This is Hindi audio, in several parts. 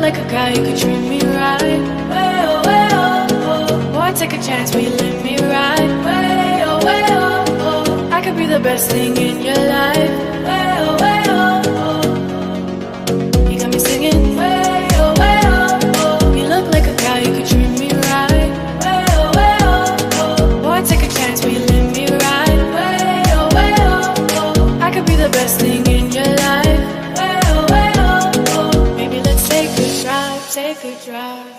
like a guy, you could treat me right. Way oh, way oh, oh. Boy, take a chance, will you let me ride? Way oh, way oh, oh. I could be the best thing in your life. Way oh, way oh, oh. You got me singing. Way oh, way oh, oh. You look like a guy, you could treat me right. Way oh, way oh, oh. Boy, take a chance, will you let me ride? Way oh, way oh, oh. I could be the best thing in your life. Way oh, way oh, oh. Maybe let's take a drive, take a drive.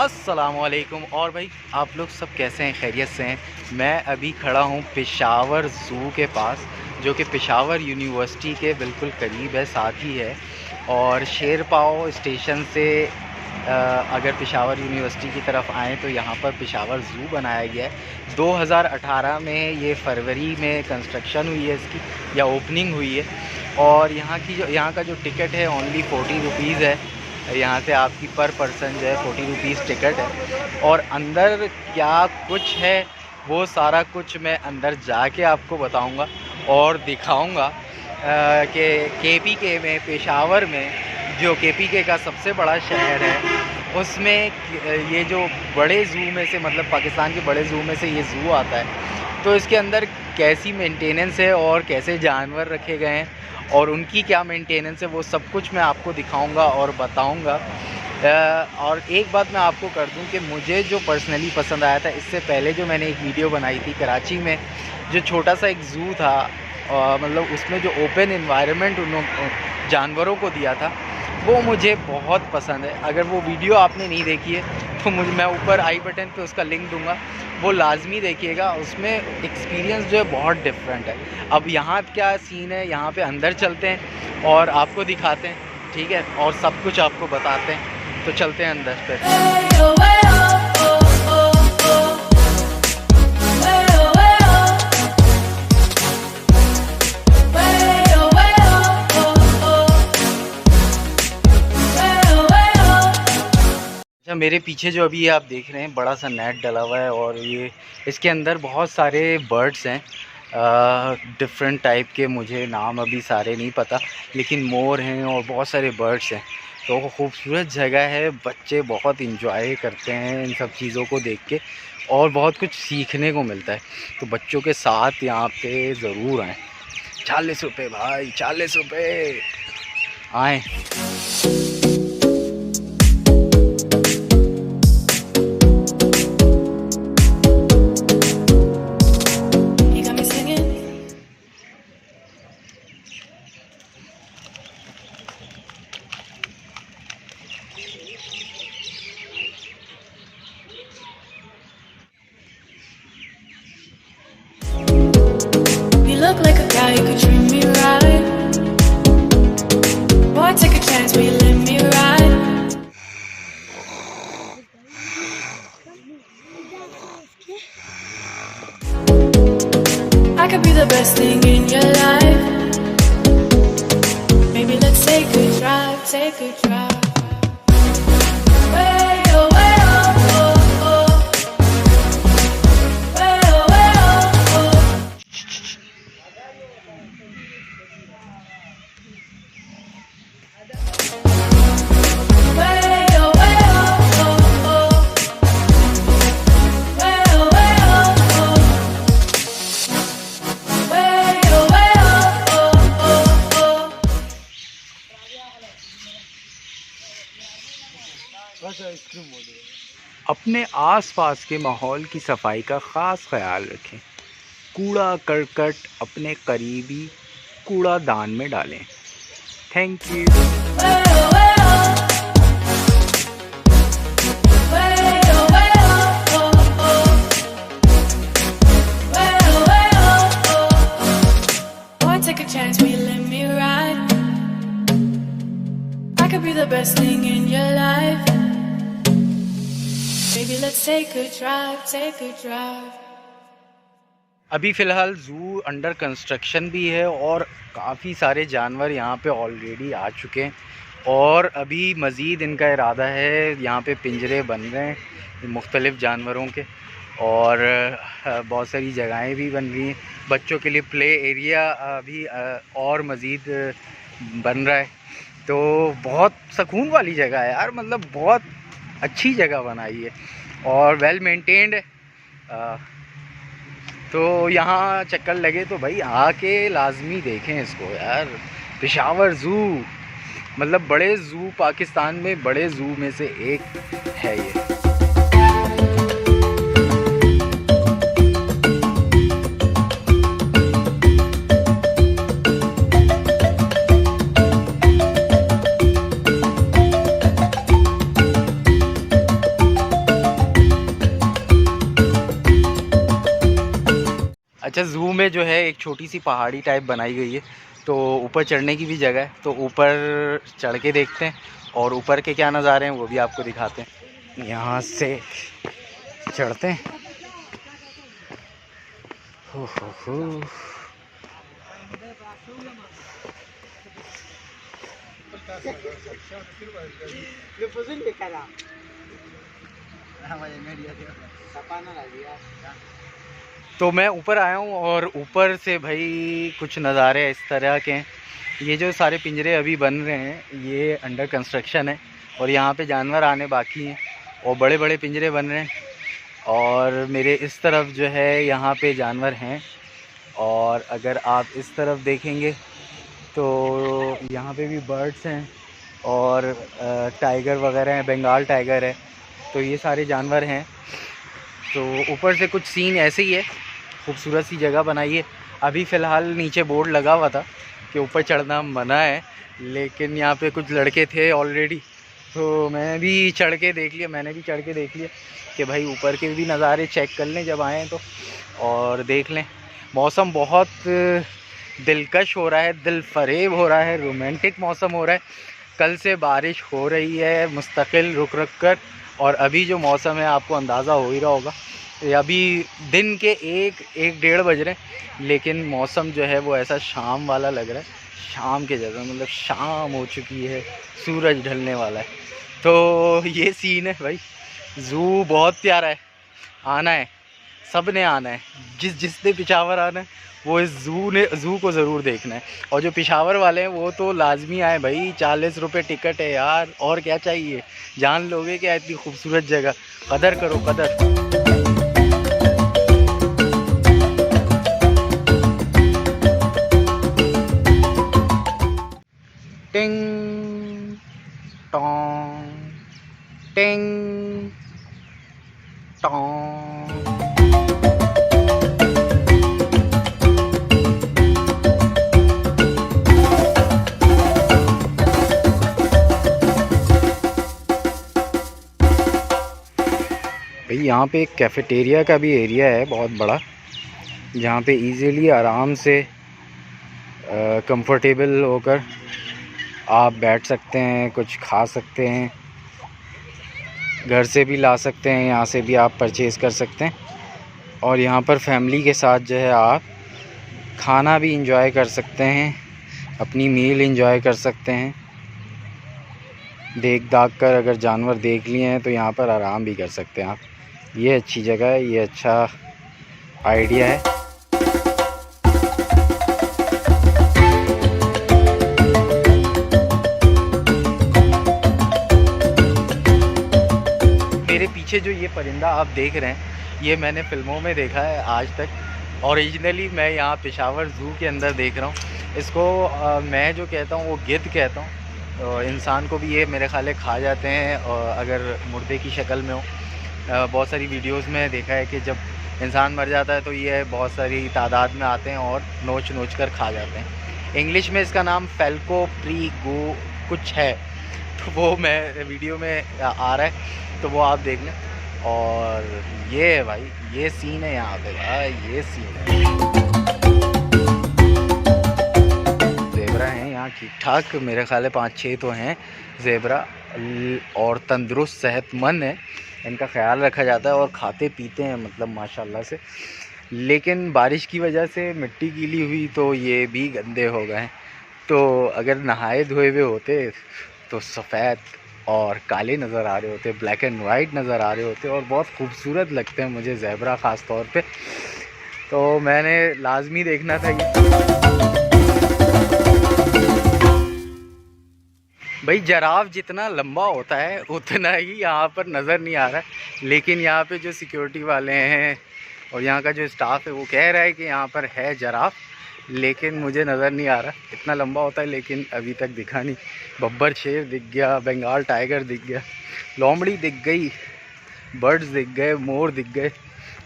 अस्सलामुअलैकुम। और भाई आप लोग सब कैसे हैं, खैरियत से हैं? मैं अभी खड़ा हूँ पेशावर ज़ू के पास, जो कि पेशावर यूनिवर्सिटी के बिल्कुल करीब है, साथ ही है। और शेरपाओ स्टेशन से अगर पेशावर यूनिवर्सिटी की तरफ आएँ तो यहाँ पर पेशावर ज़ू बनाया गया है। 2018 में ये फरवरी में कंस्ट्रक्शन हुई है इसकी, या ओपनिंग हुई है। और यहाँ का जो टिकट है ओनली 40 रुपीज़ है। यहाँ से आपकी पर पर्सन जो है 40 रुपीज़ टिकट है। और अंदर क्या कुछ है वो सारा कुछ मैं अंदर जाके आपको बताऊंगा और दिखाऊंगा कि केपीके में, पेशावर में, जो केपीके का सबसे बड़ा शहर है, उसमें ये जो बड़े ज़ू में से, मतलब पाकिस्तान के बड़े ज़ू में से ये ज़ू आता है, तो इसके अंदर कैसी मेंटेनेंस है और कैसे जानवर रखे गए हैं और उनकी क्या मेंटेनेंस है, वो सब कुछ मैं आपको दिखाऊंगा और बताऊंगा। और एक बात मैं आपको कर दूं कि मुझे जो पर्सनली पसंद आया था, इससे पहले जो मैंने एक वीडियो बनाई थी कराची में, जो छोटा सा एक ज़ू था, मतलब उसमें जो ओपन एनवायरनमेंट उन्होंने जानवरों को दिया था, वो मुझे बहुत पसंद है। अगर वो वीडियो आपने नहीं देखी है तो मैं ऊपर आई बटन पे उसका लिंक दूंगा, वो लाजमी देखिएगा। उसमें एक्सपीरियंस जो है बहुत डिफरेंट है। अब यहाँ क्या सीन है, यहाँ पे अंदर चलते हैं और आपको दिखाते हैं, ठीक है, और सब कुछ आपको बताते हैं। तो चलते हैं अंदर पे। मेरे पीछे जो अभी आप देख रहे हैं, बड़ा सा नेट डला हुआ है और ये इसके अंदर बहुत सारे बर्ड्स हैं, डिफरेंट टाइप के। मुझे नाम अभी सारे नहीं पता, लेकिन मोर हैं और बहुत सारे बर्ड्स हैं। तो खूबसूरत जगह है, बच्चे बहुत इंजॉय करते हैं इन सब चीज़ों को देख के और बहुत कुछ सीखने को मिलता है। तो बच्चों के साथ यहाँ पे ज़रूर आएँ। 40 रुपये भाई, 40 रुपये, आएँ। Look like a guy, you could treat me right. Boy, take a chance, will you let me ride? I could be the best thing in your life. Maybe let's take a drive, take a drive. अपने आसपास के माहौल की सफाई का ख़ास ख्याल रखें। कूड़ा करकट अपने करीबी कूड़ादान में डालें। Thank you. Take a chance, will you let me ride? I could be the best thing in your life. Baby, let's take a drive, take a drive. अभी फ़िलहाल ज़ू अंडर कंस्ट्रक्शन भी है और काफ़ी सारे जानवर यहाँ पे ऑलरेडी आ चुके हैं और अभी मज़ीद इनका इरादा है, यहाँ पे पिंजरे बन रहे हैं मुख्तलिफ़ जानवरों के और बहुत सारी जगहें भी बन रही हैं बच्चों के लिए। प्ले एरिया भी और मज़ीद बन रहा है, तो बहुत सुकून वाली जगह है यार, मतलब बहुत अच्छी जगह बनाई है और वेल मेंटेन्ड है। तो यहाँ चक्कर लगे तो भाई आके लाजमी देखें इसको यार। पेशावर ज़ू मतलब बड़े ज़ू, पाकिस्तान में बड़े ज़ू में से एक है ये। अच्छा, ज़ू में जो है एक छोटी सी पहाड़ी टाइप बनाई गई है, तो ऊपर चढ़ने की भी जगह है, तो ऊपर चढ़ के देखते हैं और ऊपर के क्या नज़ारे हैं वो भी आपको दिखाते हैं। यहाँ से चढ़ते हैं। हो। तो मैं ऊपर आया हूँ और ऊपर से भाई कुछ नज़ारे इस तरह के हैं। ये जो सारे पिंजरे अभी बन रहे हैं ये अंडर कंस्ट्रक्शन है और यहाँ पे जानवर आने बाकी हैं और बड़े बड़े पिंजरे बन रहे हैं और मेरे इस तरफ जो है यहाँ पे जानवर हैं। और अगर आप इस तरफ देखेंगे तो यहाँ पे भी बर्ड्स हैं और टाइगर वगैरह हैं, बंगाल टाइगर है, तो ये सारे जानवर हैं। तो ऊपर से कुछ सीन ऐसे ही है, खूबसूरत सी जगह बनाई है। अभी फ़िलहाल नीचे बोर्ड लगा हुआ था कि ऊपर चढ़ना मना है, लेकिन यहाँ पे कुछ लड़के थे ऑलरेडी, तो मैंने भी चढ़ के देख लिया कि भाई ऊपर के भी नज़ारे चेक कर लें जब आएँ तो, और देख लें। मौसम बहुत दिलकश हो रहा है, दिल फरेब हो रहा है, रोमांटिक मौसम हो रहा है। कल से बारिश हो रही है मुस्तकिल रुक रुक कर, और अभी जो मौसम है आपको अंदाज़ा हो ही रहा होगा, अभी दिन के 1-1:30 बज रहे हैं, लेकिन मौसम जो है वो ऐसा शाम वाला लग रहा है, शाम के जगह मतलब शाम हो चुकी है, सूरज ढलने वाला है। तो ये सीन है भाई। ज़ू बहुत प्यारा है, आना है, सब ने आना है, जिसने पेशावर आना है वो इस ज़ू को ज़रूर देखना है। और जो पेशावर वाले हैं वो तो लाजमी आए भाई, 40 रुपये टिकट है यार, और क्या चाहिए। जान लोगे क्या इतनी खूबसूरत जगह, कदर करो कदर। टिंग टोंग टिंग टोंग। भाई यहाँ पे एक कैफ़ेटेरिया का भी एरिया है बहुत बड़ा, जहाँ पे इजीली आराम से कंफर्टेबल होकर आप बैठ सकते हैं, कुछ खा सकते हैं, घर से भी ला सकते हैं, यहाँ से भी आप परचेज़ कर सकते हैं। और यहाँ पर फैमिली के साथ जो है आप खाना भी इंजॉय कर सकते हैं, अपनी मील इंजॉय कर सकते हैं। देख दाख कर अगर जानवर देख लिए हैं तो यहाँ पर आराम भी कर सकते हैं आप। ये अच्छी जगह है, ये अच्छा आइडिया है। मेरे पीछे जो ये परिंदा आप देख रहे हैं ये मैंने फ़िल्मों में देखा है आज तक। ओरिजिनली मैं यहाँ पेशावर ज़ू के अंदर देख रहा हूँ इसको। मैं जो कहता हूँ वो गिद्ध कहता हूँ। इंसान को भी ये मेरे ख्याल है खा जाते हैं अगर मुर्दे की शक्ल में हो। बहुत सारी वीडियोस में देखा है कि जब इंसान मर जाता है तो ये बहुत सारी तादाद में आते हैं और नोच नोच कर खा जाते हैं। इंग्लिश में इसका नाम फेल्को प्रीगो कुछ है, तो वो मैं वीडियो में आ रहा है, तो वो आप देख लें। और ये है भाई, ये सीन है यहाँ पे भाई, ये सीन है। ज़ेबरा हैं यहाँ ठीक ठाक, मेरे ख्याल है 5-6 तो हैं ज़ेबरा, और तंदुरुस्त सेहतमंद है, इनका ख्याल रखा जाता है और खाते पीते हैं मतलब माशाल्लाह से। लेकिन बारिश की वजह से मिट्टी गीली हुई तो ये भी गंदे हो गए। तो अगर नहाए धोए हुए होते तो सफ़ेद और काले नज़र आ रहे होते, ब्लैक एंड वाइट नज़र आ रहे होते और बहुत खूबसूरत लगते हैं मुझे ज़ेब्रा ख़ास तौर पे। तो मैंने लाजमी देखना था ये। भाई जराफ जितना लंबा होता है उतना ही यहाँ पर नज़र नहीं आ रहा है, लेकिन यहाँ पे जो सिक्योरिटी वाले हैं और यहाँ का जो स्टाफ है वो कह रहा है कि यहाँ पर है जराफ, लेकिन मुझे नज़र नहीं आ रहा। इतना लंबा होता है लेकिन अभी तक दिखा नहीं। बब्बर शेर दिख गया, बंगाल टाइगर दिख गया, लोमड़ी दिख गई, बर्ड्स दिख गए, मोर दिख गए,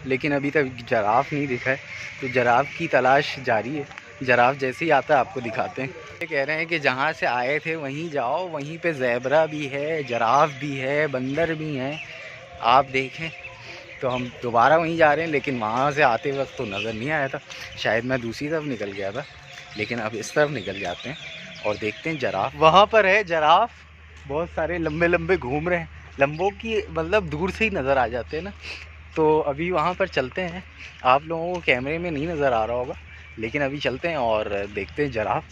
लेकिन अभी तक जराफ नहीं दिखा है। तो जराफ की तलाश जारी है। जराफ जैसे ही आता है आपको दिखाते हैं। ये कह रहे हैं कि जहाँ से आए थे वहीं जाओ, वहीं पे ज़ेब्रा भी है, जराफ भी है, बंदर भी हैं, आप देखें। तो हम दोबारा वहीं जा रहे हैं, लेकिन वहाँ से आते वक्त तो नज़र नहीं आया था। शायद मैं दूसरी तरफ निकल गया था, लेकिन अब इस तरफ निकल जाते हैं और देखते हैं जराफ। वहाँ पर है जराफ, बहुत सारे लंबे लंबे घूम रहे हैं। लंबों की मतलब दूर से ही नज़र आ जाते हैं ना। तो अभी वहाँ पर चलते हैं। आप लोगों को कैमरे में नहीं नज़र आ रहा होगा, लेकिन अभी चलते हैं और देखते हैं जराफ।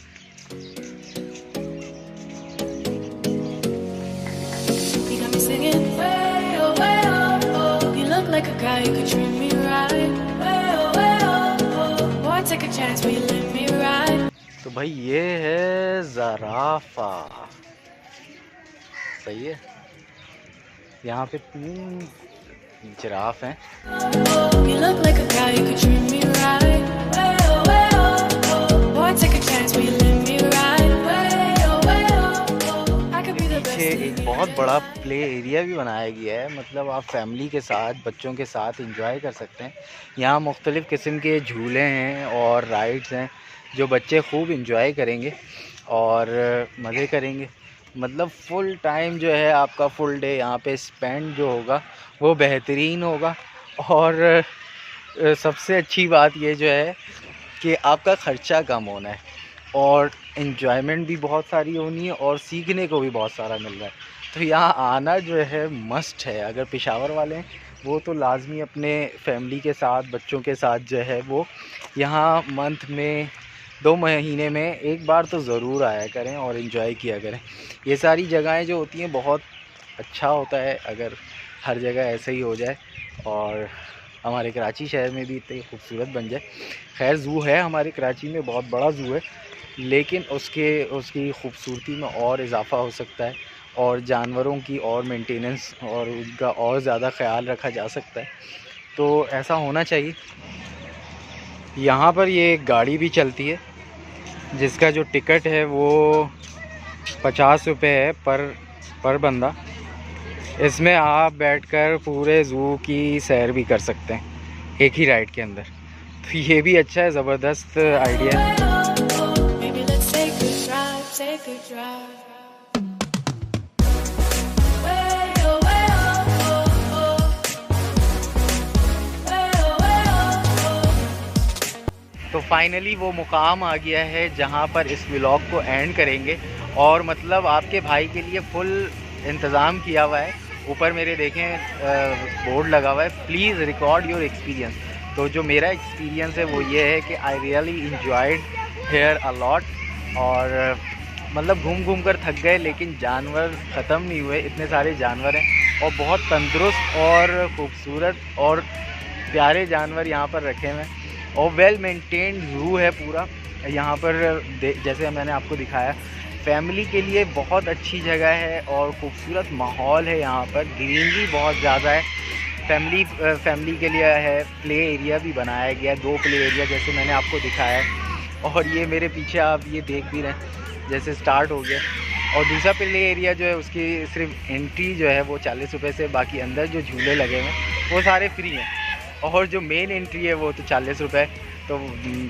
तो भाई ये है ज़राफ़ा, सही है। यहाँ पे 3 जिराफ हैं। पीछे एक बहुत बड़ा प्ले एरिया भी बनाया गया है, मतलब आप फैमिली के साथ, बच्चों के साथ एंजॉय कर सकते हैं। यहाँ मुख्तलिफ़ किस्म के झूले हैं और राइड्स हैं जो बच्चे खूब एंजॉय करेंगे और मज़े करेंगे। मतलब फ़ुल टाइम जो है आपका फुल डे यहाँ पे स्पेंड जो होगा वो बेहतरीन होगा। और सबसे अच्छी बात ये जो है कि आपका ख़र्चा कम होना है और एंजॉयमेंट भी बहुत सारी होनी है और सीखने को भी बहुत सारा मिल रहा है। तो यहाँ आना जो है मस्ट है। अगर पेशावर वाले हैं वो तो लाजमी अपने फैमिली के साथ, बच्चों के साथ जो है वो यहाँ मंथ में 2 महीने में एक बार तो ज़रूर आया करें और इन्जॉय किया करें। ये सारी जगहें जो होती हैं बहुत अच्छा होता है अगर हर जगह ऐसे ही हो जाए और हमारे कराची शहर में भी इतनी खूबसूरत बन जाए। खैर ज़ू है हमारे कराची में, बहुत बड़ा ज़ू है, लेकिन उसकी खूबसूरती में और इजाफ़ा हो सकता है और जानवरों की और मेंटेनेंस और उनका और ज़्यादा ख़याल रखा जा सकता है। तो ऐसा होना चाहिए। यहाँ पर ये एक गाड़ी भी चलती है जिसका जो टिकट है वो 50 रुपये है पर बंदा। इसमें आप बैठकर पूरे ज़ू की सैर भी कर सकते हैं एक ही राइड के अंदर। तो ये भी अच्छा है, ज़बरदस्त आइडिया है। तो फाइनली वो मुकाम आ गया है जहाँ पर इस व्लॉग को एंड करेंगे और मतलब आपके भाई के लिए फुल इंतज़ाम किया हुआ है। ऊपर मेरे देखें बोर्ड लगा हुआ है, प्लीज़ रिकॉर्ड योर एक्सपीरियंस। तो जो मेरा एक्सपीरियंस है वो ये है कि I really enjoyed here a lot. और मतलब घूम घूम कर थक गए, लेकिन जानवर ख़त्म नहीं हुए। इतने सारे जानवर हैं और बहुत तंदुरुस्त और ख़ूबसूरत और प्यारे जानवर यहाँ पर रखे हुए हैं और वेल मेंटेन्ड ज़ू है पूरा। यहाँ पर जैसे मैंने आपको दिखाया, फैमिली के लिए बहुत अच्छी जगह है और ख़ूबसूरत माहौल है। यहाँ पर ग्रीनरी बहुत ज़्यादा है। फैमिली के लिए है, प्ले एरिया भी बनाया गया, 2 प्ले एरिया जैसे मैंने आपको दिखाया है। और ये मेरे पीछे आप ये देख भी रहे हैं जैसे स्टार्ट हो गया। और दूसरा प्ले एरिया जो है उसकी सिर्फ एंट्री जो है वो 40 रुपये से, बाकी अंदर जो झूले लगे हुए हैं वो सारे फ्री हैं। और जो मेन एंट्री है वो तो 40 रुपये। तो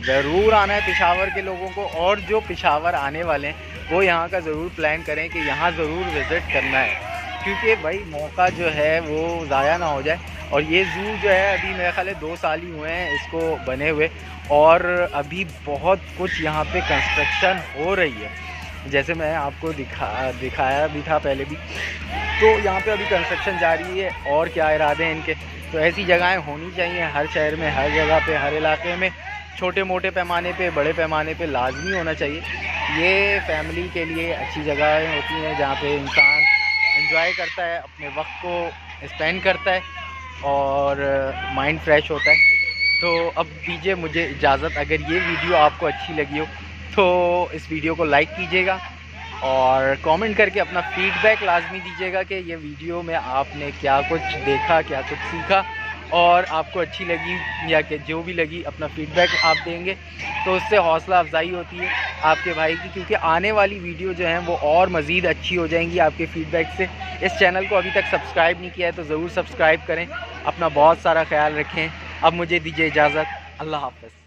ज़रूर आना है पेशावर के लोगों को, और जो पेशावर आने वाले हैं वो यहाँ का ज़रूर प्लान करें कि यहाँ ज़रूर विज़िट करना है, क्योंकि भाई मौका जो है वो ज़ाया ना हो जाए। और ये ज़ू जो है अभी मेरे ख्याल है 2 साल ही हुए हैं इसको बने हुए, और अभी बहुत कुछ यहाँ पे कंस्ट्रक्शन हो रही है, जैसे मैं आपको दिखाया भी था पहले भी। तो यहाँ पे अभी कंस्ट्रक्शन जारी है और क्या इरादे हैं इनके, तो ऐसी जगहें होनी चाहिए हर शहर में, हर जगह पे, हर इलाके में। छोटे मोटे पैमाने पे, बड़े पैमाने पे लाजमी होना चाहिए। ये फैमिली के लिए अच्छी जगहें होती हैं जहाँ पे इंसान एंजॉय करता है, अपने वक्त को स्पेंड करता है और माइंड फ्रेश होता है। तो अब दीजिए मुझे इजाज़त। अगर ये वीडियो आपको अच्छी लगी हो तो इस वीडियो को लाइक कीजिएगा और कमेंट करके अपना फीडबैक लाजमी दीजिएगा कि ये वीडियो में आपने क्या कुछ देखा, क्या कुछ सीखा और आपको अच्छी लगी या कि जो भी लगी, अपना फीडबैक आप देंगे तो उससे हौसला अफजाई होती है आपके भाई की, क्योंकि आने वाली वीडियो जो हैं वो और मज़ीद अच्छी हो जाएंगी आपके फीडबैक से। इस चैनल को अभी तक सब्सक्राइब नहीं किया है तो ज़रूर सब्सक्राइब करें। अपना बहुत सारा ख्याल रखें। अब मुझे दीजिए इजाज़त। अल्लाह हाफ़िज़।